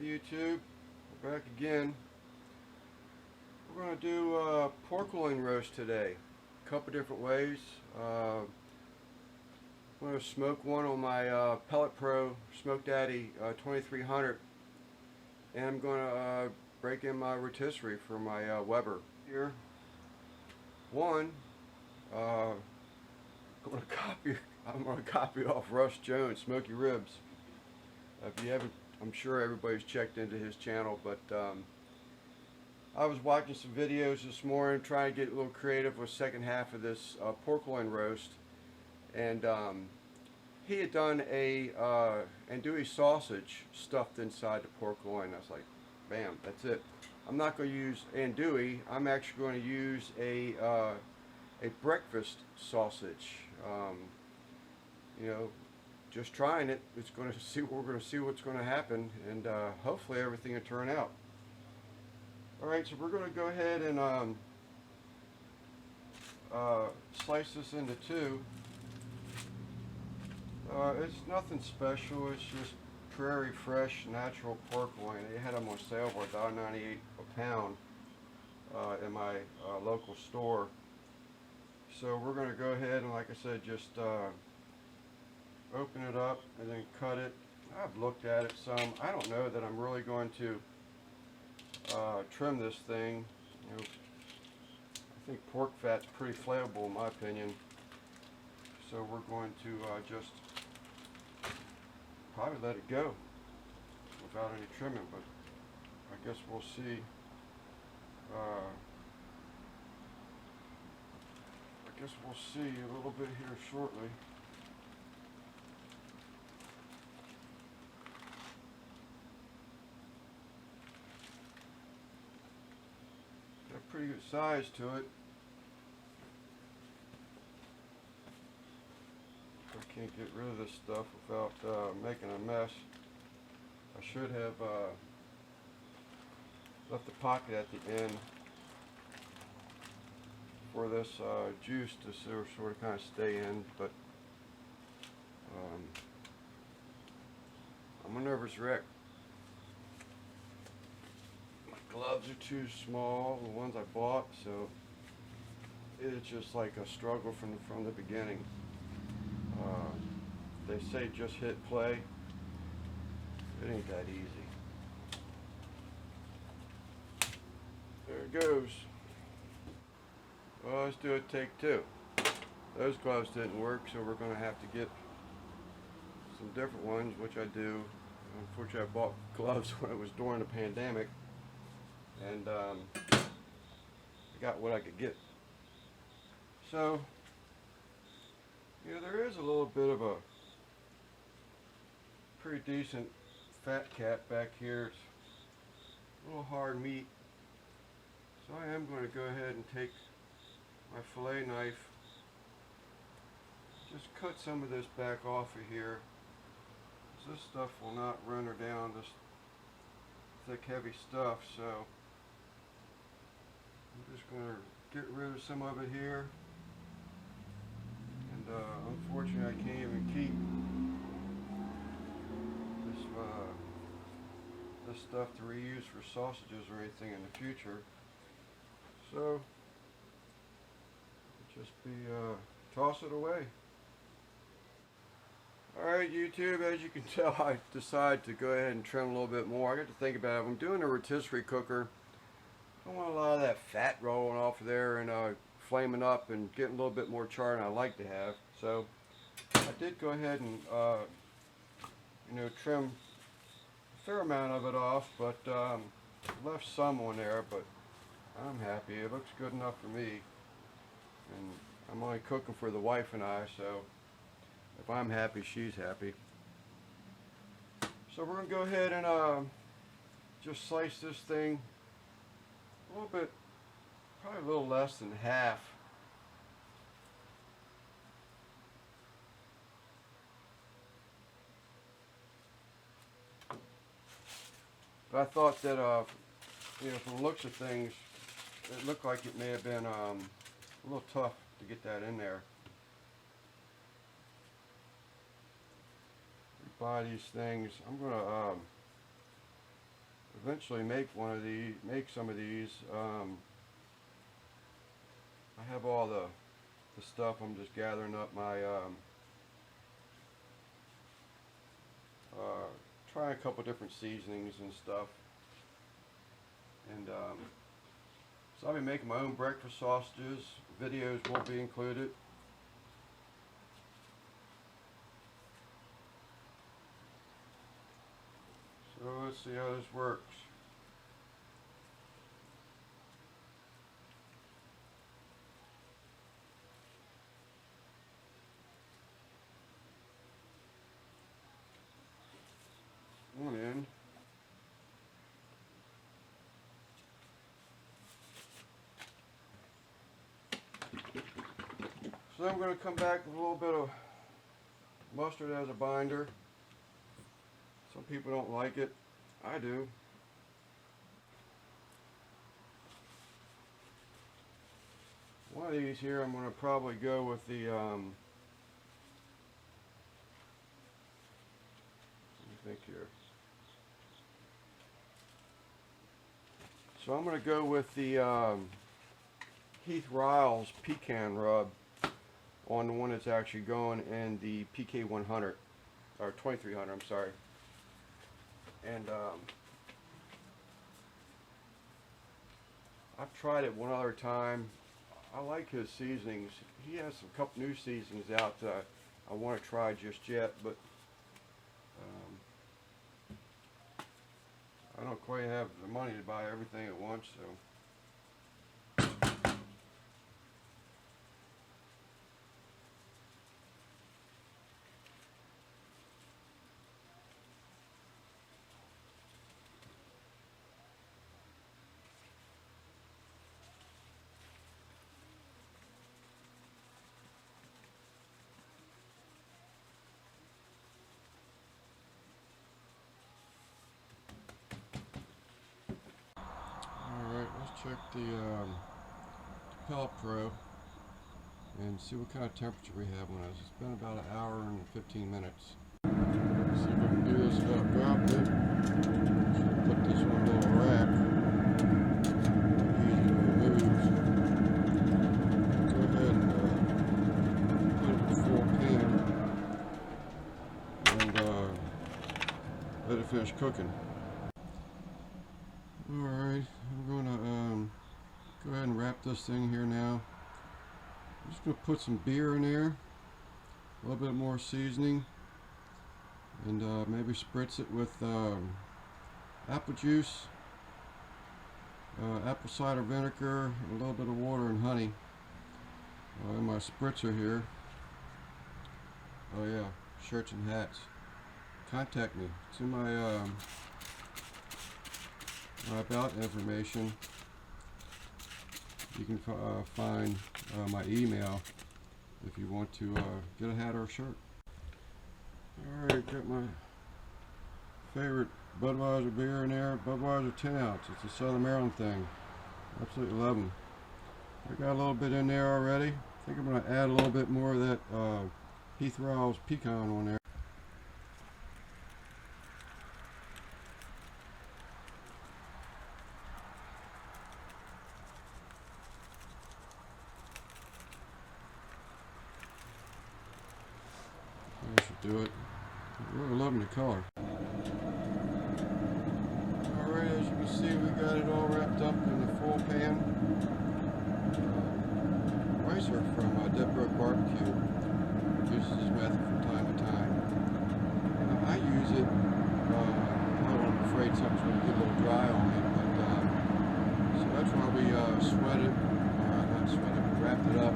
Alright YouTube, we're back again. We're going to do pork loin roast today. A couple different ways. I'm going to smoke one on my Pellet Pro Smoke Daddy 2300, and I'm going to break in my rotisserie for my Weber. Here, one, I'm going to copy off Russ Jones, Smoky Ribs. If you haven't, I'm sure everybody's checked into his channel, but I was watching some videos this morning trying to get a little creative with the second half of this pork loin roast, and he had done a andouille sausage stuffed inside the pork loin. I was like, bam, that's it. I'm not going to use andouille. I'm actually going to use a breakfast sausage. You know, just trying it. It's going to see. We're going to see what's going to happen, and hopefully everything will turn out. All right, so we're going to go ahead and slice this into two. It's nothing special. It's just Prairie Fresh natural pork loin. They had them on sale for $1.98 a pound in my local store. So we're going to go ahead and, like I said, just open it up and then cut it. I've looked at it some. I don't know that I'm really going to trim this thing. You know, I think pork fat's pretty flammable in my opinion. So we're going to just probably let it go without any trimming, but I guess we'll see. I guess we'll see a little bit here shortly. Got a pretty good size to it. I can't get rid of this stuff without making a mess. I should have left the pocket at the end for this juice to sort of kind of stay in, but I'm a nervous wreck. My gloves are too small, the ones I bought, so it's just like a struggle from the beginning. They say just hit play. It ain't that easy. There it goes. Well, let's do a take two. Those gloves didn't work, so we're going to have to get some different ones, which I do. Unfortunately, I bought gloves when it was during the pandemic, and I got what I could get. So, you know, there is a little bit of a pretty decent fat cap back here. It's a little hard meat. So I am going to go ahead and take my fillet knife, just cut some of this back off of here. This stuff will not run her down, this thick heavy stuff, so I'm just going to get rid of some of it here. And unfortunately I can't even keep this stuff to reuse for sausages or anything in the future. So just toss it away. Alright YouTube, as you can tell, I decided to go ahead and trim a little bit more. I got to think about it. If I'm doing a rotisserie cooker, I don't want a lot of that fat rolling off of there and flaming up and getting a little bit more char than I like to have. So I did go ahead and you know, trim a fair amount of it off, but left some on there, but I'm happy. It looks good enough for me, and I'm only cooking for the wife and I, so if I'm happy, she's happy. So we're going to go ahead and just slice this thing a little bit, probably a little less than half. But I thought that, you know, from the looks of things, it looked like it may have been a little tough to get that in there. Buy these things. I'm gonna eventually make some of these. I have all the stuff. I'm just gathering up my trying a couple different seasonings and stuff, and so I'll be making my own breakfast sausages. Videos will be included. So let's see how this works. One end. So I'm going to come back with a little bit of mustard as a binder. Some people don't like it. I do. One of these here I'm going to probably go with the let me think here. So I'm going to go with the Heath Riles Pecan Rub on the one that's actually going in the PK 100 or 2300. I'm sorry. And I've tried it one other time. I like his seasonings. He has a couple new seasonings out that I want to try just yet, but I don't quite have the money to buy everything at once, so. Check the Pellet Pro and see what kind of temperature we have on it. It's been about an hour and 15 minutes. Let's see if I can do this without dropping it. Should put this on a little rack. Easy to remove. Go ahead and put it in the full pan and let it finish cooking. Alright, I'm going to go ahead and wrap this thing here now. I'm just going to put some beer in there, a little bit more seasoning, and maybe spritz it with apple juice, apple cider vinegar, a little bit of water and honey in my spritzer here. Oh yeah, shirts and hats. Contact me. It's in my about information. You can find my email if you want to get a hat or a shirt. Alright, got my favorite Budweiser beer in there. Budweiser 10 ounce. It's a Southern Maryland thing. Absolutely love them. I got a little bit in there already. I think I'm going to add a little bit more of that Heath Riles Pecan on there. That should do it. I'm really loving the color. Alright, as you can see, we got it all wrapped up in the full pan. Ricer from Dead Brook Barbecue uses this method from time to time. I use it, I'm afraid something's going to get a little dry on me, but so that's why we sweated, not sweated, but wrapped it up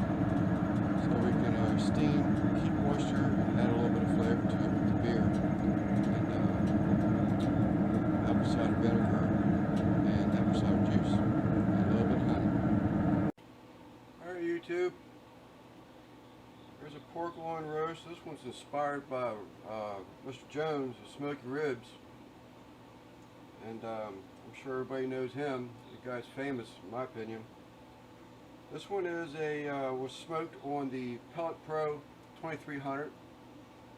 so we can steam, keep moisture, and add a little bit of flavor to it with the beer, and apple cider vinegar, and apple cider juice, and a little bit of honey. Alright YouTube, here's a pork loin roast. This one's inspired by Mr. Jones of Smoky Ribs, and I'm sure everybody knows him. The guy's famous in my opinion. This one is was smoked on the Pellet Pro 2300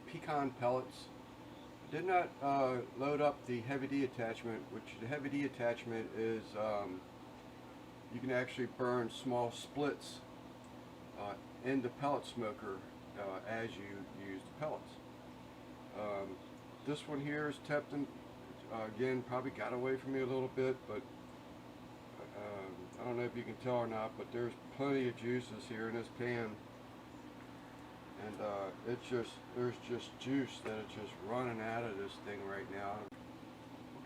pecan pellets, Did not load up the heavy D attachment, which the heavy D attachment is you can actually burn small splits in the pellet smoker as you use the pellets. This one here is tempting. Again, probably got away from me a little bit, but I don't know if you can tell or not, but there's plenty of juices here in this pan, and there's just juice that is just running out of this thing right now.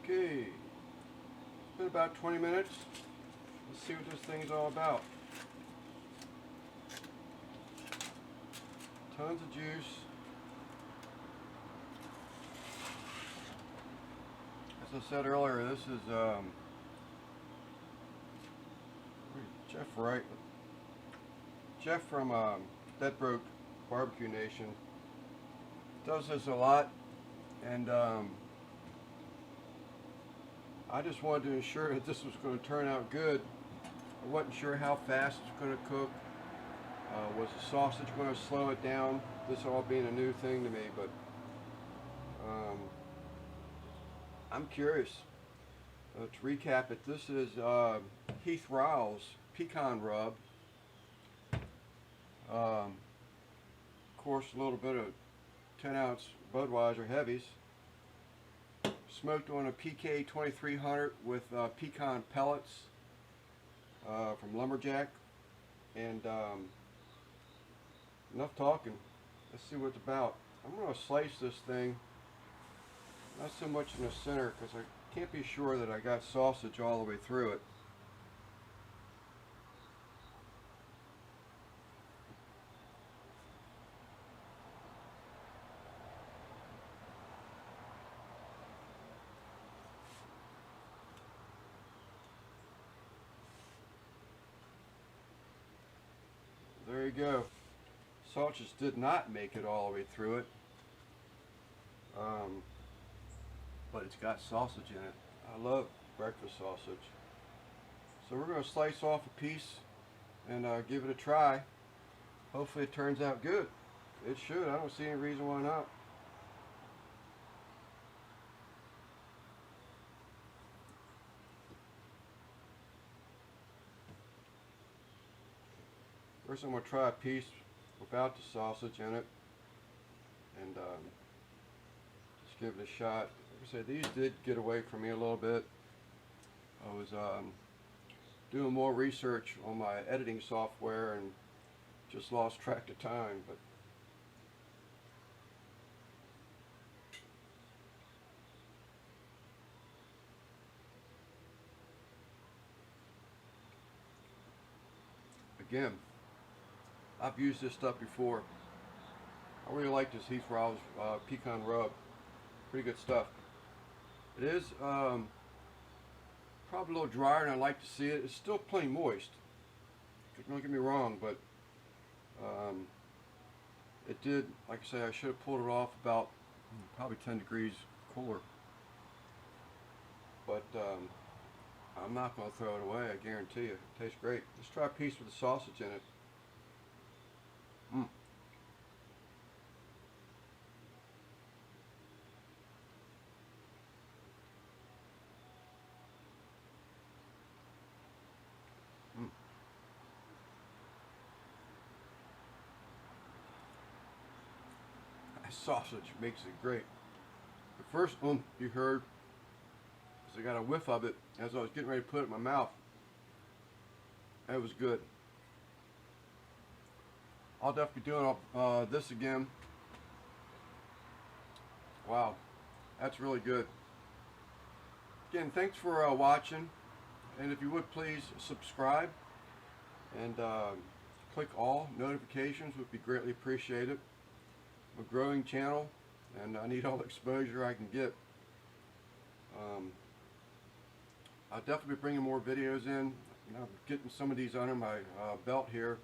Okay, it's been about 20 minutes. Let's see what this thing's all about. Tons of juice. As I said earlier, this is Jeff from Dead Broke Barbecue Nation does this a lot, and I just wanted to ensure that this was going to turn out good. I wasn't sure how fast it's going to cook. Was the sausage going to slow it down? This all being a new thing to me, but I'm curious. To recap it, this is Heath Riles Pecan Rub. Of course, a little bit of 10-ounce Budweiser heavies. Smoked on a PK 2300 with pecan pellets from Lumber Jack. And enough talking. Let's see what it's about. I'm going to slice this thing, not so much in the center because I can't be sure that I got sausage all the way through it. There you go. Sausage did not make it all the way through it, but it's got sausage in it. I love breakfast sausage. So we're going to slice off a piece and give it a try. Hopefully it turns out good. It should. I don't see any reason why not. First I'm going to try a piece without the sausage in it, and just give it a shot. Like I said, these did get away from me a little bit. I was doing more research on my editing software and just lost track of time. But again, I've used this stuff before. I really like this Heath Riles Pecan Rub. Pretty good stuff. It is probably a little drier than I like to see it. It's still plenty moist. Don't get me wrong, but it did, like I say, I should have pulled it off about probably 10 degrees cooler. But I'm not going to throw it away, I guarantee you. It tastes great. Let's try a piece with the sausage in it. Sausage makes it great. The first one you heard, because I got a whiff of it as I was getting ready to put it in my mouth. That was good. I'll definitely be doing this again. Wow, that's really good. Again, thanks for watching, and if you would please subscribe and click all notifications, would be greatly appreciated. A growing channel, and I need all the exposure I can get. I'll definitely be bringing more videos in. I'm getting some of these under my belt here.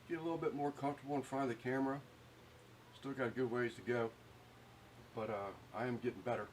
Get a little bit more comfortable in front of the camera. Still got a good ways to go, but I am getting better.